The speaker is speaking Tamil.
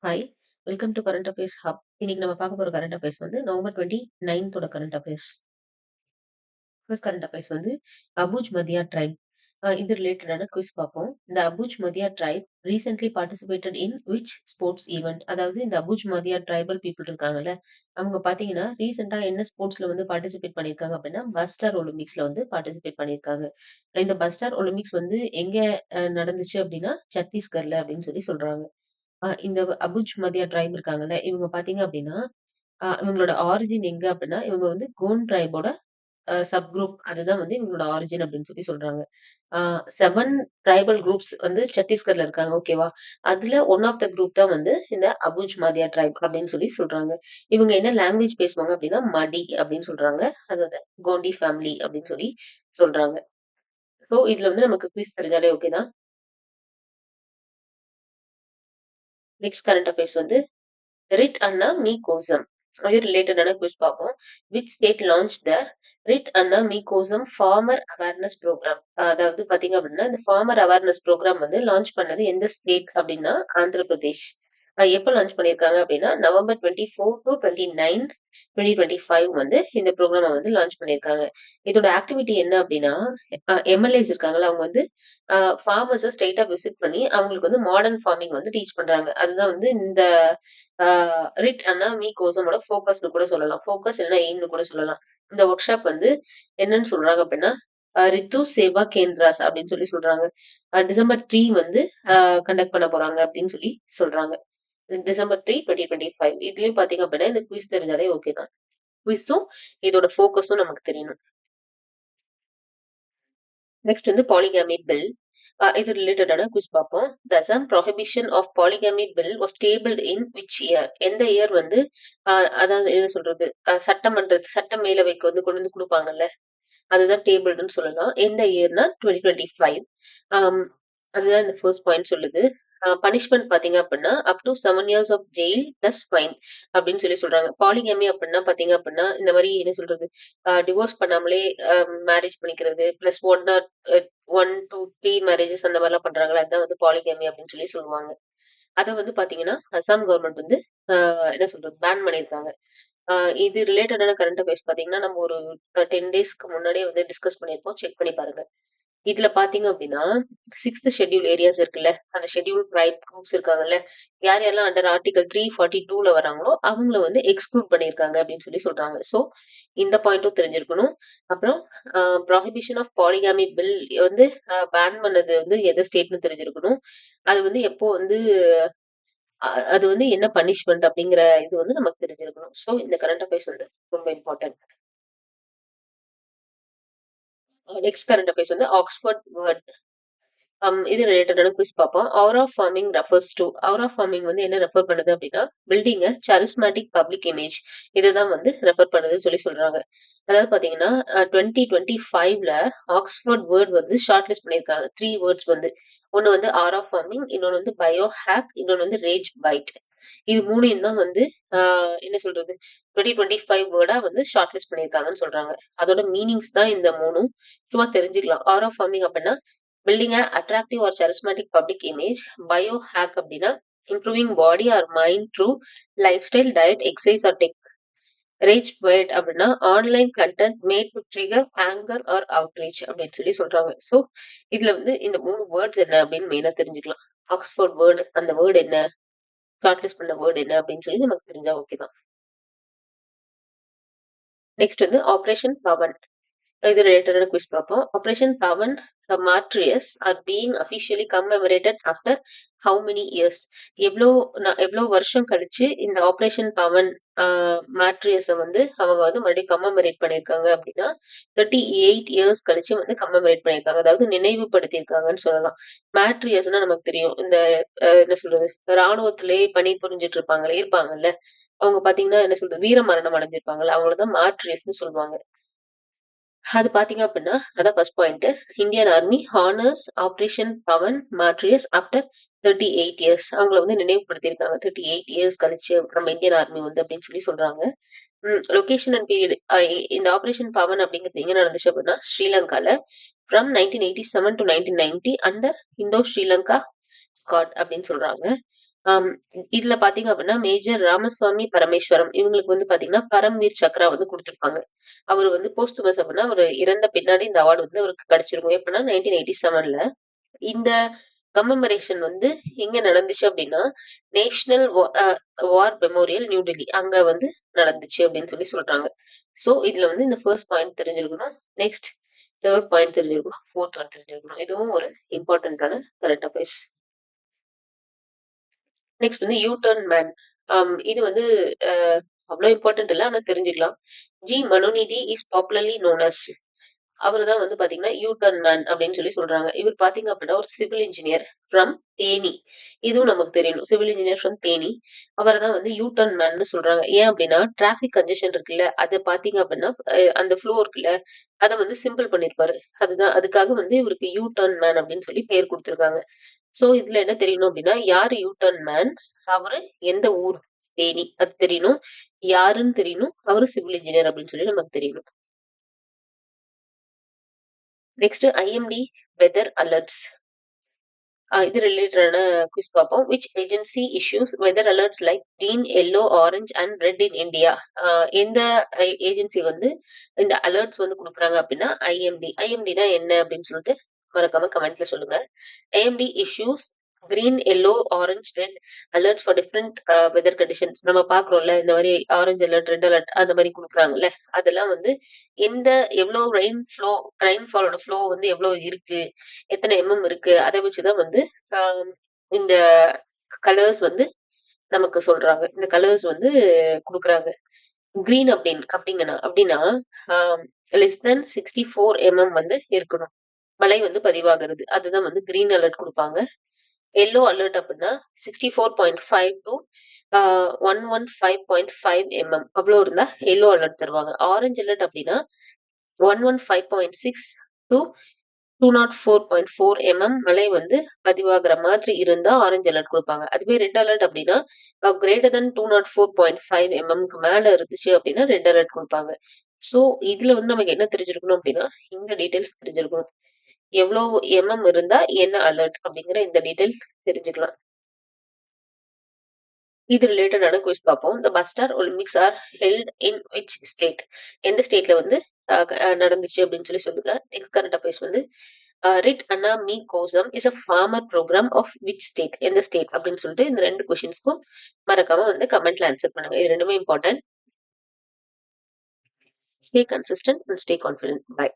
Hi! Welcome to current affairs hub. இன்னைக்கு நம்ம பார்க்க போற கரண்ட் அஃபேர்ஸ் வந்து நவம்பர் 29த்தோட current affairs. First current affairs வந்து அபுஜ் மதியா ட்ரைப். இது ரிலேட்டடான குவிஸ் பார்ப்போம். இந்த Abujh Madiya tribe recently participated in which sports event? அதாவது இந்த அபுஜ் மதியா ட்ரைபல் பீப்புள் இருக்காங்கல்ல, அவங்க பார்த்தீங்கன்னா ரீசென்ட்டா என்ன ஸ்போர்ட்ஸ்ல வந்து பார்ட்டிசிபேட் பண்ணியிருக்காங்க அப்படின்னா, பஸ்டர் ஒலிம்பிக்ஸ்ல வந்து பார்ட்டிசிபேட் பண்ணியிருக்காங்க. இந்த பஸ்டர் ஒலிம்பிக்ஸ் வந்து எங்க நடந்துச்சு அப்படின்னா, சத்தீஸ்கர்ல அப்படின்னு சொல்றாங்க. இந்த அபுஜ் மதியா ட்ரைப் இருக்காங்கல்ல, இவங்க பார்த்தீங்க அப்டின்னா, இவங்களோட ஆரிஜின் எங்க அப்டின்னா, இவங்க வந்து கோண்ட் ட்ரைபோட சப் குரூப். அதுதான் வந்து இவங்களோட ஆரிஜின் அப்டின்னு சொல்றாங்க. அ 7 ட்ரைபல் குரூப்ஸ் வந்து சத்தீஸ்கர்ல இருக்காங்க. ஓகேவா? அதுல ஒன் ஆஃப் த குரூப் தான் வந்து இந்த அபுஜ் மதியா ட்ரைப் அப்டின்னு சொல்றாங்க. இவங்க என்ன லாங்குவேஜ் பேசுவாங்க அப்டின்னா, மடி அப்டின்னு சொல்றாங்க. அதாவது கோண்டி ஃபேமிலி அப்டின்னு சொல்றாங்க. ஸோ இதுல வந்து நமக்கு குயிஸ் தெரிஞ்சாலே ஓகே தான். நெக்ஸ்ட் கரண்ட் அஃபேர்ஸ் வந்து ரிட் அண்ணா மீ கோசம். அது ரிலேட்டடான குவிஸ் பார்ப்போம். Which state launch the Raithanna Meekosam farmer awareness programme? அதாவது பாத்தீங்க அப்படின்னா இந்த ஃபார்மர் அவேர்னஸ் ப்ரோக்ராம் வந்து லான்ச் பண்ணது எந்த ஸ்டேட் அப்படின்னா ஆந்திர பிரதேஷ். எப்போ லான்ச் பண்ணியிருக்காங்க அப்படின்னா நவம்பர் 24 டு 29 2025 வந்து இந்த ப்ரோக்ராமை வந்து லான்ச் பண்ணியிருக்காங்க. இதோட ஆக்டிவிட்டி என்ன அப்படின்னா, எம்எல்ஏஸ் இருக்காங்கல்ல, அவங்க வந்து ஃபார்மர்ஸை ஸ்ட்ரெயிட்டா விசிட் பண்ணி அவங்களுக்கு வந்து மாடர்ன் ஃபார்மிங் வந்து டீச் பண்றாங்க. அதுதான் வந்து இந்த ரிட் அண்ணா மீ கோசமோட ஃபோக்கஸ்னு கூட சொல்லலாம். ஃபோக்கஸ் இல்லைன்னா எய்ம்னு கூட சொல்லலாம். இந்த ஒர்க் ஷாப் வந்து என்னன்னு சொல்றாங்க அப்படின்னா, ரித்து சேவா கேந்திராஸ் அப்படின்னு சொல்றாங்க. டிசம்பர் 3 வந்து கண்டக்ட் பண்ண போறாங்க அப்படின்னு சொல்றாங்க. டிசம்பர் 3, 2025. இதுலயும் பாத்தீங்க அப்படின்னா இந்த குவிஸ் தெரிஞ்சாலே ஓகே தான். குவிஸும் இதோட ஃபோக்கஸும் நமக்கு தெரியணும். நெக்ஸ்ட் வந்து பாலிகேமி பில். இது ரிலேட்டடான குவிஸ் பார்ப்போம். The Assam prohibition of polygamy bill was tabled in which year? எந்த இயர் வந்து அதாவது என்ன சொல்றது, சட்ட மேலவைக்கு வந்து கொண்டு வந்து கொடுப்பாங்கல்ல, அதுதான் டேபிள்டுன்னு சொல்லலாம். எந்த இயர்னா 2025. ஆம், அதுதான் இந்த ஃபர்ஸ்ட் பாயிண்ட் சொல்லுது. பனிஷ்மெண்ட் பாத்தீங்க அப்படின்னா up to 7 years of jail plus fine அப்படின்னு சொல்றாங்க. பாலிகேமி அப்படின்னா பாத்தீங்க அப்படின்னா இந்த மாதிரி என்ன சொல்றது, டிவோர்ஸ் பண்ணாமலே மேரேஜ் பண்ணிக்கிறது plus one two three marriages அந்த மாதிரிலாம் பண்றாங்களா, அதான் வந்து பாலிகேமி அப்படின்னு சொல்லுவாங்க. அதை வந்து பாத்தீங்கன்னா அசாம் கவர்மெண்ட் வந்து என்ன சொல்றது பேன் பண்ணியிருக்காங்க. இது ரிலேட்டடான கரண்ட் அஃபேர்ஸ் பாத்தீங்கன்னா நம்ம ஒரு 10 டேஸ்க்கு முன்னாடியே வந்து டிஸ்கஸ் பண்ணியிருப்போம். செக் பண்ணி பாருங்க. இதுல பாத்தீங்க அப்படின்னா 6th ஷெட்யூல் ஏரியாஸ் இருக்குல்ல, அந்த ஷெட்யூல் ட்ரைப் குரூப்ஸ் இருக்காங்கல்ல, யார் யாரெல்லாம் அண்டர் ஆர்டிகல் 342ல வராங்களோ அவங்கள வந்து எக்ஸ்க்ளூட் பண்ணியிருக்காங்க அப்படின்னு சொல்றாங்க. ஸோ இந்த பாயிண்ட்டும் தெரிஞ்சிருக்கணும். அப்புறம் ப்ராஹிபிஷன் ஆஃப் பாலிகாமி பில் வந்து பேன் பண்ணது வந்து எந்த ஸ்டேட்னு தெரிஞ்சிருக்கணும். அது வந்து எப்போ வந்து அது வந்து என்ன பனிஷ்மெண்ட் அப்படிங்கிற இது வந்து நமக்கு தெரிஞ்சிருக்கணும். ஸோ இந்த கரண்ட் அஃபேர்ஸ் வந்து ரொம்ப இம்பார்ட்டன்ட். நெக்ஸ்ட் கரண்ட் அஃபேர்ஸ் வந்து ஆக்ஸ்போர்ட் வேர்ட். இது ரிலேட்டடான குவிஸ் பார்ப்போம். ஆரா ஃபார்மிங் ரெஃபர்ஸ் டு, ஆரா ஃபார்மிங் வந்து என்ன ரெஃபர் பண்ணுது அப்படின்னா பில்டிங் அ charismatic பப்ளிக் இமேஜ். இதுதான் வந்து ரெஃபர் பண்ணுதுன்னு சொல்றாங்க. அதாவது பாத்தீங்கன்னா 2025ல ஆக்ஸ்போர்ட் வேர்ட் வந்து ஷார்ட் லிஸ்ட் பண்ணியிருக்காங்க. 3 வேர்ட்ஸ் வந்து, ஒன்னு வந்து ஆரா ஃபார்மிங், இன்னொன்னு வந்து பயோ ஹேக், இன்னொன்னு வந்து ரேஜ் பைட். இது மூணையும் தான் வந்து என்ன சொல்றது 2025 வேர்டா வந்து ஷார்ட் லிஸ்ட் பண்ணியிருக்காங்கன்னு சொல்றாங்க. அதோட மீனிங்ஸ் தான் இந்த மூணும். சும்மா தெரிஞ்சுக்கலாம். ஆரா ஃபார்மிங் அப்படின்னா building a attractive or charismatic public image. Biohack அப்படின்னா improving body or mind through lifestyle, diet, exercise or tech. Rage bait அப்படின்னா online content made to trigger anger or outreach அப்படின்னு சொல்றாங்க. ஸோ இதுல வந்து இந்த 3 வேர்ட்ஸ் என்ன அப்படின்னு மெயினா தெரிஞ்சுக்கலாம். ஆக்ஸ்போர்ட் வேர்டு, அந்த வேர்டு என்ன, ஷார்ட் லிஸ்ட் பண்ண வேர்டு என்ன அப்படின்னு நமக்கு தெரிஞ்சா ஓகே தான். நெக்ஸ்ட் வந்து ஆபரேஷன் பவன். இது ரிலேட்டடான குவிஸ் பார்ப்போம். Operation Pawan martyrs are being officially commemorated after how many years? எவ்வளவு வருஷம் கழிச்சு இந்த ஆபரேஷன் பவன் மாட்ரியஸை வந்து அவங்க வந்து மறுபடியும் கம்மெமரேட் பண்ணியிருக்காங்க அப்படின்னா 38 இயர்ஸ் கழிச்சு வந்து கம்மெமரேட் பண்ணியிருக்காங்க. அதாவது நினைவுபடுத்தியிருக்காங்கன்னு சொல்லலாம். மாட்ரியஸ்னா நமக்கு தெரியும், இந்த என்ன சொல்றது, ராணுவத்திலே பணி புரிஞ்சிட்டு இருப்பாங்கல்ல, அவங்க பாத்தீங்கன்னா என்ன சொல்றது வீர மரணம் அடைஞ்சிருப்பாங்கல்ல, அவங்களதான் மாட்ரியஸ்னு சொல்லுவாங்க. அது பாத்தீங்க அப்படின்னா அதான் first point. Indian army honours operation Pawan martyrs after 38 years. அவங்கள வந்து நினைவுபடுத்தியிருக்காங்க 38 இயர்ஸ் கழிச்சு நம்ம இந்தியன் ஆர்மி வந்து அப்படின்னு சொல்றாங்க. Location and period. இந்த ஆபரேஷன் பவன் அப்படிங்கிறது எங்க நடந்துச்சு அப்படின்னா ஸ்ரீலங்கால from 1987 to 1990 under Indo Sri Lanka Scott அப்படின்னு சொல்றாங்க. ஆம். இதுல பாத்தீங்க அப்படின்னா, மேஜர் ராமசுவாமி பரமேஸ்வரம் இவங்களுக்கு வந்து பாத்தீங்கன்னா, பரம்வீர் சக்ரா வந்து குடுத்திருப்பாங்க. அவரு வந்து போஸ்ட்ஹுமஸ் அப்படின்னா, அவரு இறந்த பின்னாடி இந்த அவார்ட் வந்து அவருக்கு கிடைச்சிருக்கும். எப்பன்னா 1987ல. இந்த கமெமரேஷன் வந்து எங்க நடந்துச்சு அப்படின்னா, national war memorial new Delhi அங்க வந்து நடந்துச்சு அப்படின்னு சொல்றாங்க. சோ, இதுல வந்து இந்த ஃபர்ஸ்ட் பாயிண்ட் தெரிஞ்சிருக்கணும். நெக்ஸ்ட் 3 பாயிண்ட் தெரிஞ்சிருக்கணும். 4த் ஒன் தெரிஞ்சிருக்கணும். இதுவும் ஒரு இம்பார்ட்டன்ட்டான கரண்ட் அஃபேர்ஸ். நெக்ஸ்ட் வந்து யூ டர்ன் மேன். இது வந்து அ அவ்ளோ இம்பார்ட்டன்ட் இல்ல. ஆனா தெரிஞ்சுக்கலாம். G. Manuneethi is popularly known as. அவரு தான் வந்து பாத்தீங்கன்னா, யூ டர்ன் மேன் அப்படின்னு சொல்றாங்க. இவர் பாத்தீங்க அப்படின்னா, ஒரு சிவில் இன்ஜினியர் ஃப்ரம் தேனி. இதுவும் நமக்கு தெரியணும். Civil engineer from Theni. அவர தான் வந்து யூ டர்ன் மேன்னு சொல்றாங்க. ஏன் அப்படின்னா, டிராபிக் கன்ஜெஷன் இருக்குல்ல, அத பாத்தீங்க அப்படின்னா, அந்த ஃப்ளோ இருக்குல்ல, அத வந்து சிம்பிள் பண்ணியிருப்பாரு. அதுதான் அதுக்காக வந்து இவருக்கு யூ டர்ன் மேன் அப்படின்னு சொல்லி பேர் குடுத்துருக்காங்க. சோ, இதுல என்ன தெரியணும் அப்டின்னா, யாரு யூ டர்ன் மேன்? அவரு எந்த ஊர்? தேனி. அது தெரியணும். யாருன்னு தெரியணும். அவரு சிவில் இன்ஜினியர் அப்டின்னு சொல்லி நமக்கு தெரியணும். Next IMD weather alerts. இது ரிலேட்டடான குவிஸ் பார்ப்போம். Which agency issues weather alerts like green, yellow, orange and red in India? எந்த ஏஜென்சி வந்து இந்த அலர்ட்ஸ் வந்து குடுக்குறாங்க அப்டின்னா, ஐஎம்டி. ஐஎம்டினா என்ன அப்டின்னு சொல்லிட்டு மறக்காம கமெண்ட்ல சொல்லுங்க. AMD issues green, yellow, orange, red alerts for different weather conditions. நம்ம பார்க்குறோம்ல, இந்த மாரி ஆரஞ்ச் அலர்ட், ரெட் அலர்ட் அந்த மாரி குடுக்குறாங்கல்ல. அதெல்லாம் வந்து எந்த எவ்ளோ ரெயின்ஃபாலோட ஃப்ளோ வந்து எவ்ளோ இருக்கு, எத்தன இருக்கு, அத வச்சு தான் வந்து அ இந்த கலர்ஸ் வந்து நமக்கு சொல்றாங்க. இந்த கலர்ஸ் வந்து குடுக்குறாங்க. கிரீன் அப்டின்னா அ லெஸ் தென் 64 வந்து இருக்கணும். மழை வந்து பதிவாகிறது. அதுதான் வந்து கிரீன் அலர்ட் குடுப்பாங்க. எல்லோ அலர்ட் அப்டின்னா 64.5 டூ 115.5 அவ்ளோ இருந்தா எல்லோ அலர்ட் தருவாங்க. ஆரஞ்ச் அலர்ட் அப்டின்னா 115.6 டூ 204.4 மழை வந்து பதிவாகுற மாதிரி இருந்தா ஆரஞ்ச் அலர்ட் குடுப்பாங்க. அதுவே ரெட் அலர்ட் அப்டின்னா கிரேட்டர் தென் 204.5 க்கு மேல இருந்துச்சு அப்டின்னா ரெட் அலர்ட் குடுப்பாங்க. சோ, இதுல வந்து நமக்கு என்ன தெரிஞ்சிருக்கணும் அப்டின்னா, இந்த டீட்டெயில்ஸ் தெரிஞ்சிருக்கணும். எவ்வளவு இருந்தா என்ன அலர்ட் அப்படிங்கிற இந்த டீடைல் தெரிஞ்சுக்கலாம். இது ரிலேட்டடான குவிஸ் பார்ப்போம். The Bastar Olympics are held in which state? எந்த ஸ்டேட்ல வந்து நடந்துச்சு அப்படின்னு சொல்லுங்க. நெக்ஸ்ட் கரண்ட் அஃபேர்ஸ் வந்து Raithanna Meekosam is a farmer programme of which state? எந்த ஸ்டேட் அப்படின்னு சொல்லிட்டு இந்த 2 கொஸ்டின்ஸ்க்கும் மறக்காம வந்து கமெண்ட்ல ஆன்சர் பண்ணுங்க. இது ரெண்டுமே important. Stay consistent and stay confident. By.